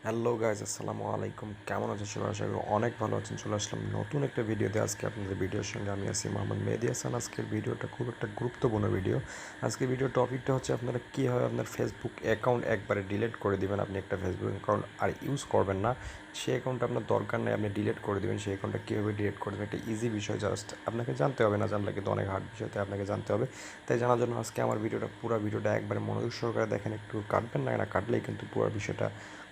Hello guys, আসসালামু আলাইকুম। কেমন আছেন সবাই? আশা করি অনেক ভালো আছেন। চলে আসলাম নতুন একটা ভিডিওতে। আজকে আপনাদের ভিডিওর সঙ্গে আমি আছি মোহাম্মদ মেহেদী হাসান। আজকের ভিডিওটা খুব একটা গুরুত্বপূর্ণ ভিডিও। আজকের ভিডিও টপিকটা হচ্ছে আপনারা কীভাবে আপনার ফেসবুক অ্যাকাউন্ট একবারে ডিলিট করে দেবেন। আপনি একটা ফেসবুক অ্যাকাউন্ট আর ইউজ করবেন না, সেই অ্যাকাউন্টটা আপনার দরকার নেই, আপনি ডিলিট করে দেবেন। সেই অ্যাকাউন্টটা কীভাবে ডিলিট করে দেবেন একটা ইজি বিষয়, জাস্ট আপনাকে জানতে হবে, না জানলে কিন্তু অনেক হার্ড বিষয়, তাই আপনাকে জানতে হবে। তাই জানার জন্য আজকে আমার পুরো ভিডিওটা একবারে মনোযোগ সহকারে দেখেন। একটু কাটবেন না, কাটলেই কিন্তু পুরো বিষয়টা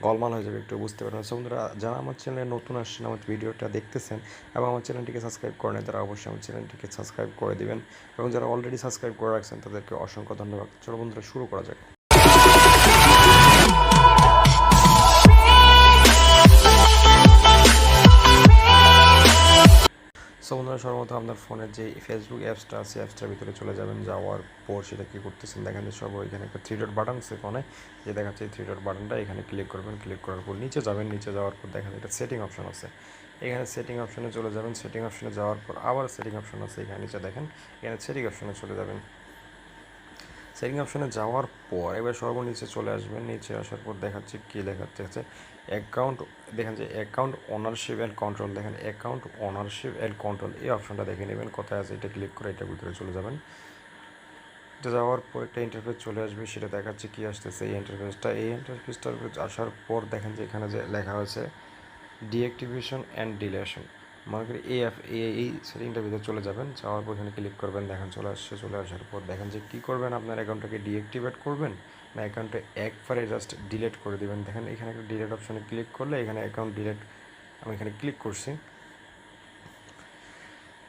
গলমাল হয়ে যাবে, একটু বুঝতে পারবেন। সো বন্ধুরা, যারা আমার চ্যানেলে নতুন আসছেন, আমার ভিডিওটা দেখতেছেন এবং আমার চ্যানেলটিকে সাবস্ক্রাইব করেন, তারা অবশ্যই আমার চ্যানেলটিকে সাবস্ক্রাইব করে দিবেন। এবং যারা অলরেডি সাবস্ক্রাইব করে রাখছেন তাদেরকে অসংখ্য ধন্যবাদ। চলো বন্ধুরা, শুরু করা যাক। সো বন্ধুরা, সর্বপ্রথম আপনার ফোনের যে ফেসবুক অ্যাপসটা আছে, অ্যাপসটার ভিতরে চলে যাবেন। যাওয়ার পর সেটা কী করতেছেন দেখেন, যে সব এখানে একটা থ্রি ডট বাটন আছে ফোনে, যে দেখাচ্ছে এই থ্রি ডট বাটনটা, এখানে ক্লিক করবেন। ক্লিক করার পর নিচে যাবেন। নিচে যাওয়ার পর দেখেন একটা সেটিং অপশন আছে, এখানে সেটিং অপশনে চলে যাবেন। সেটিং অপশনে যাওয়ার পর আবার সেটিং অপশন আছে, এখানে নিচে দেখেন, এখানে সেটিং অপশনে চলে যাবেন। সেটিং অপশনে যাওয়ার পর এবার সর্বনিচে চলে আসবেন। নিচে আসার পর দেখাচ্ছে কী দেখাচ্ছে অ্যাকাউন্ট, দেখেন যে অ্যাকাউন্ট ওনারশিপ অ্যান্ড কন্ট্রোল, দেখেন অ্যাকাউন্ট ওনারশিপ অ্যান্ড কন্ট্রোল, এই অপশনটা দেখে নেবেন কোথায় আছে। এটা ক্লিক করে এটার ভিতরে চলে যাবেন। এটা যাওয়ার পর একটা ইন্টারফেস চলে আসবে, সেটা দেখাচ্ছে কী আসতেছে এই ইন্টারফেসটার আসার পর দেখেন যে এখানে যে লেখা আছে ডিঅ্যাক্টিভেশন অ্যান্ড ডিলেশন, মনে করি এই সেটিংটার ভিতরে চলে যাবেন। যাওয়ার পর এখানে ক্লিক করবেন। দেখেন চলে আসছে। চলে আসার পর দেখেন যে কী করবেন, আপনার অ্যাকাউন্টটাকে ডিঅ্যাক্টিভেট করবেন না অ্যাকাউন্টে একবারে জাস্ট ডিলিট করে দেবেন। দেখেন এখানে একটা ডিলিট অপশনে ক্লিক করলে এখানে অ্যাকাউন্ট ডিলিট, আমি এখানে ক্লিক করছি।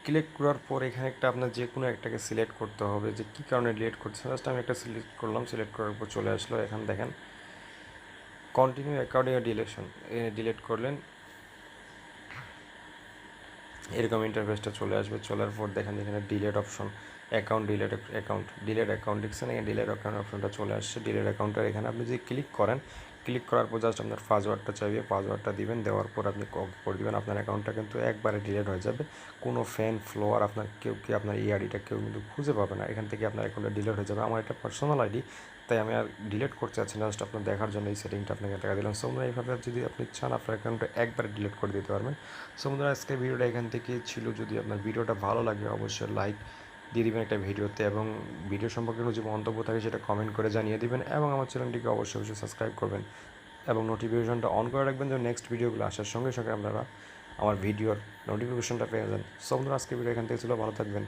ক্লিক করার পর এখানে একটা আপনার যে কোনো একটাকে সিলেক্ট করতে হবে, যে কী কারণে ডিলিট করছে। জাস্ট আমি একটা সিলেক্ট করলাম। সিলেক্ট করার পর চলে আসলো। এখানে দেখেন কন্টিনিউ অ্যাকাউন্টিং ডিলেশন, ডিলিট করলেন, এরকম ইন্টারফেসটা চলে আসবে। চলার পর দেখেন এখানে ডিলেট অপশন, ডিলেট অ্যাকাউন্ট দেখছেন, এখানে ডিলেট অ্যাকাউন্ট অপশনটা চলে আসছে। ডিলেট অ্যাকাউন্টের এখানে আপনি যদি ক্লিক করেন, ক্লিক করার পর জাস্ট আপনার পাসওয়ার্ডটা চাইবে, পাসওয়ার্ডটা দিবেন। দেওয়ার পর আপনি করে দেবেন, আপনার অ্যাকাউন্টটা কিন্তু একবারে ডিলেট হয়ে যাবে। কোনো ফ্যান ফলোয়ার আপনার কেউ কি আপনার এই আইডিটা কেউ কিন্তু খুঁজে পাবে না, এখান থেকে আপনার অ্যাকাউন্টটা ডিলেট হয়ে যাবে। আমার এটা পার্সোনাল আইডি, তাই আমি আর ডিলিট করতে চাচ্ছি না, জাস্ট আপনার দেখার জন্য এই সেটিংটা আপনাকে দেখা দিলাম। সো বন্ধুরা, এইভাবে যদি আপনি চান আপনার অ্যাকাউন্টটা একবারে ডিলিট করে দিতে পারবেন। সো বন্ধুরা, আজকের ভিডিওটা এখান থেকে ছিল। যদি আপনার ভিডিওটা ভালো লাগে অবশ্যই লাইক দিয়ে দিবেন একটা ভিডিওতে, এবং ভিডিও সম্পর্কে কোনো যে মন্তব্য থাকে সেটা কমেন্ট করে জানিয়ে দিবেন, এবং আমার চ্যানেলটিকে অবশ্যই সাবস্ক্রাইব করবেন এবং নোটিফিকেশনটা অন করে রাখবেন, যেন নেক্সট ভিডিওগুলো আসার সঙ্গে সঙ্গে আপনারা আমার ভিডিওর নোটিফিকেশনটা পেয়ে যান। সো বন্ধুরা, আজকের ভিডিও এখান থেকে ছিল। ভালো থাকবেন।